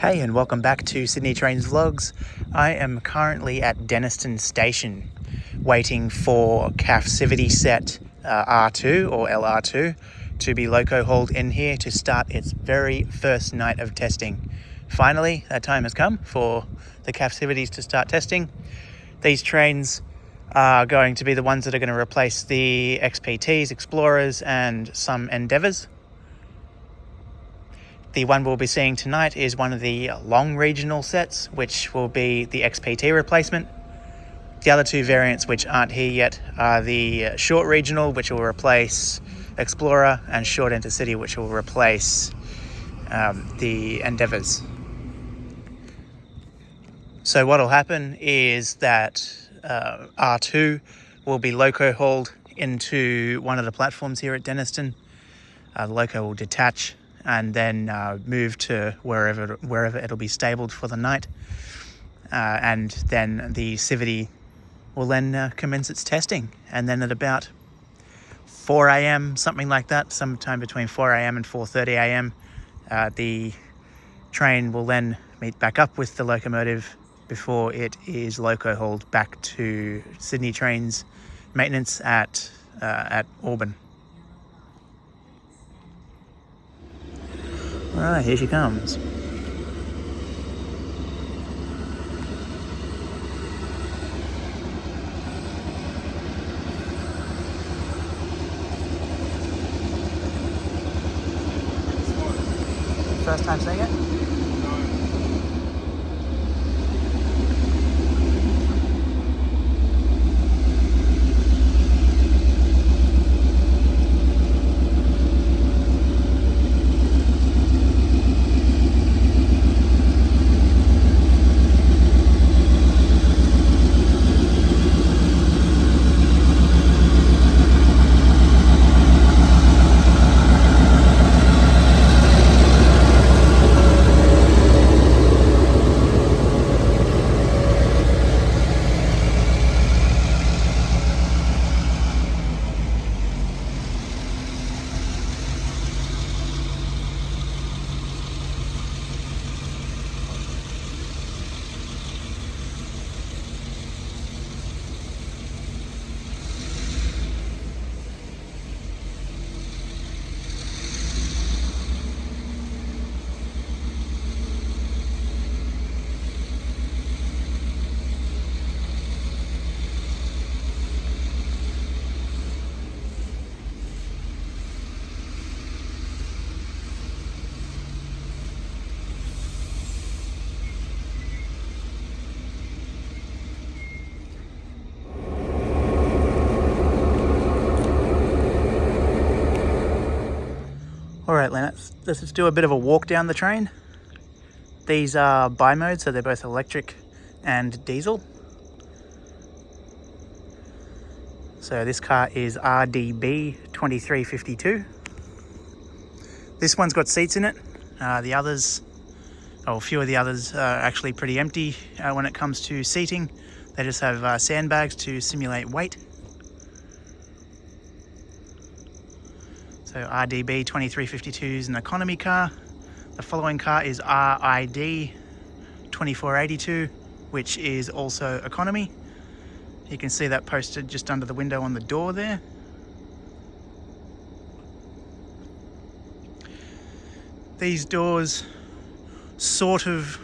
Hey, and welcome back to Sydney Trains Vlogs. I am currently at Deniston Station waiting for CAF Civity set R2 or LR2 to be loco hauled in here to start its very first night of testing. Finally, that time has come for the CAF Civities to start testing. These trains are going to be the ones that are going to replace the XPTs, Explorers and some Endeavours. The one we'll be seeing tonight is one of the long regional sets, which will be the XPT replacement. The other two variants which aren't here yet are the short regional, which will replace Explorer, and short intercity, which will replace the Endeavours. So what will happen is that R2 will be loco hauled into one of the platforms here at Deniston. The loco will detach and then move to wherever it'll be stabled for the night. And then the Civity will then commence its testing. And then at about 4 a.m, something like that, sometime between 4 a.m. and 4:30 a.m, the train will then meet back up with the locomotive before it is loco hauled back to Sydney Trains maintenance at Auburn. Alright, here she comes. First time seeing it? Alright, let's just do a bit of a walk down the train. These are bi-mode, so they're both electric and diesel. So this car is RDB 2352. This one's got seats in it. The others, a few of the others are actually pretty empty when it comes to seating. They just have sandbags to simulate weight. So RDB 2352 is an economy car. The following car is RID 2482, which is also economy. You can see that posted just under the window on the door there. These doors sort of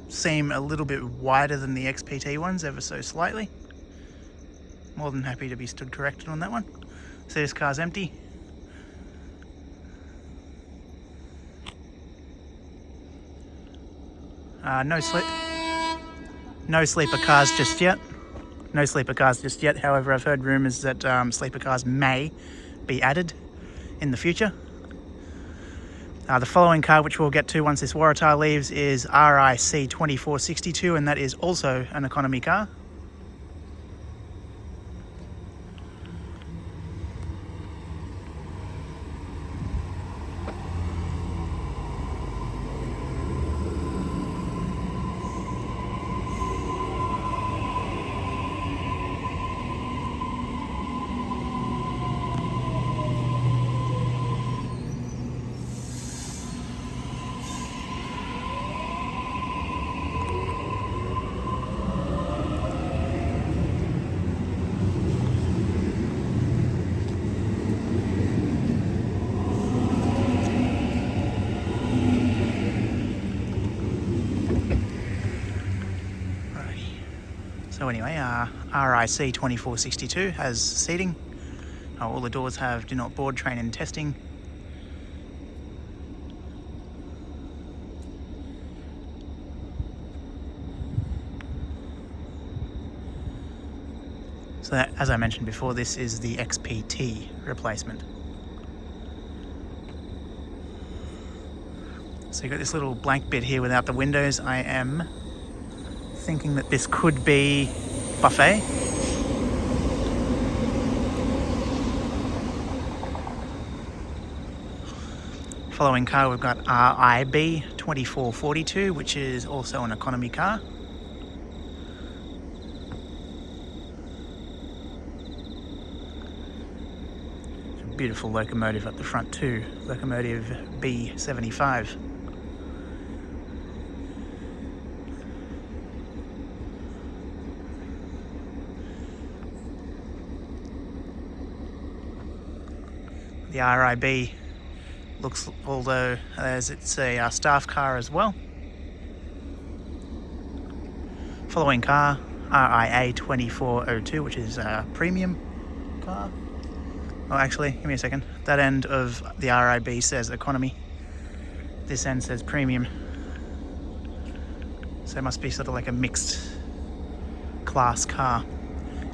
seem a little bit wider than the XPT ones, ever so slightly. More than happy to be stood corrected on that one. So this car's empty. No sleeper cars just yet. No sleeper cars just yet. However, I've heard rumours that sleeper cars may be added in the future. The following car, which we'll get to once this Waratah leaves, is RIC 2462, and that is also an economy car. So anyway, RIC 2462 has seating. All the doors have do not board, train and testing. So that, as I mentioned before, this is the XPT replacement. So you've got this little blank bit here without the windows. I am thinking that this could be buffet. Following car, we've got RIB 2442, which is also an economy car. Beautiful locomotive up the front too, locomotive B75. The RIB looks, although as it's a staff car as well. Following car, RIA 2402, which is a premium car. Oh, actually, give me a second. That end of the RIB says economy. This end says premium. So it must be sort of like a mixed class car.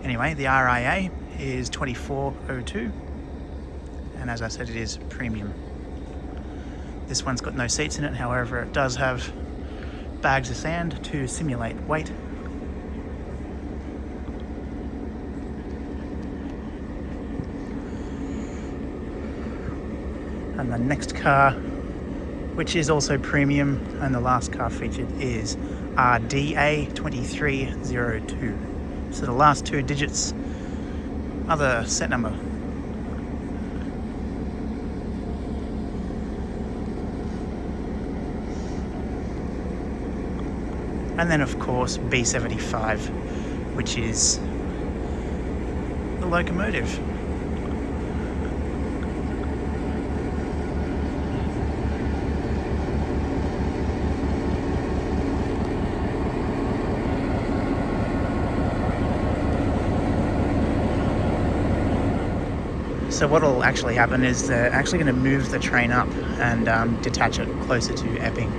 Anyway, the RIA is 2402. And as I said, it is premium. This one's got no seats in it, however, it does have bags of sand to simulate weight. And the next car, which is also premium, and the last car featured is RDA 2302. So the last two digits are the set number. And then of course B75, which is the locomotive. So what will actually happen is they're actually going to move the train up and detach it closer to Epping.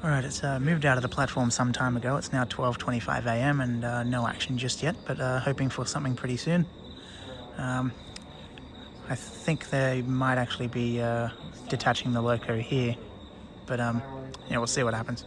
Alright, it's moved out of the platform some time ago. It's now 12:25 a.m. and no action just yet, but hoping for something pretty soon. I think they might actually be detaching the loco here, but yeah, we'll see what happens.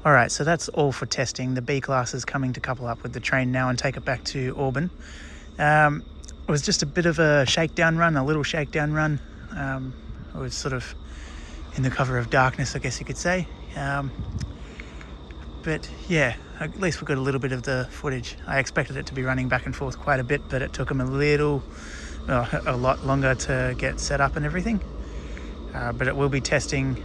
Alright, so that's all for testing. The B class is coming to couple up with the train now and take it back to Auburn. It was just a bit of a shakedown run, a little shakedown run. It was sort of in the cover of darkness, I guess you could say. But yeah, at least we got a little bit of the footage. I expected it to be running back and forth quite a bit, but it took them a lot longer to get set up and everything. But it will be testing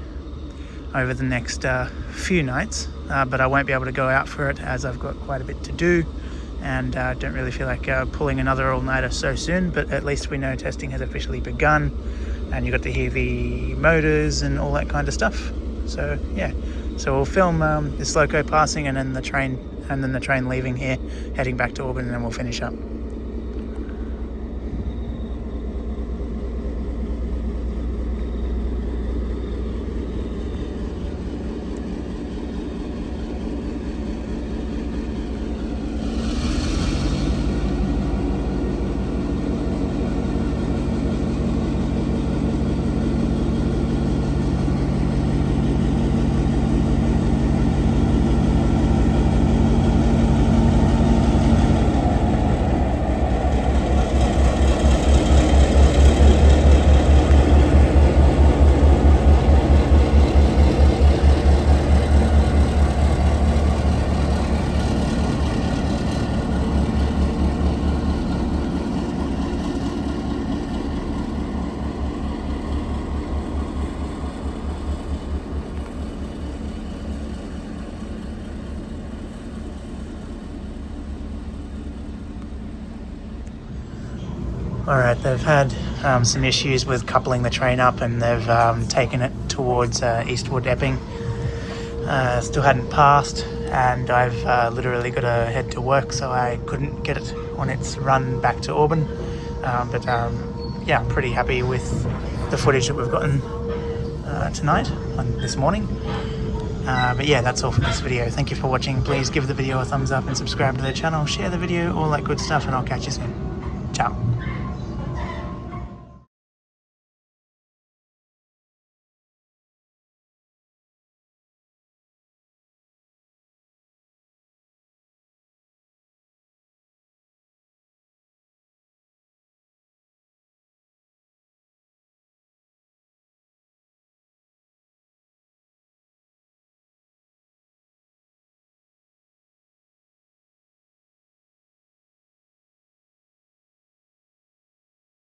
over the next few nights, but I won't be able to go out for it as I've got quite a bit to do, and don't really feel like pulling another all-nighter so soon. But at least we know testing has officially begun, and you got to hear the motors and all that kind of stuff. So yeah, so we'll film this loco passing and then the train leaving here, heading back to Auburn, and then we'll finish up. Alright, they've had some issues with coupling the train up, and they've taken it towards Eastwood Epping. Still hadn't passed, and I've literally got to head to work, so I couldn't get it on its run back to Auburn. Yeah, I'm pretty happy with the footage that we've gotten tonight, this morning. But yeah, that's all for this video. Thank you for watching. Please give the video a thumbs up and subscribe to the channel, share the video, all that good stuff, and I'll catch you soon. Ciao.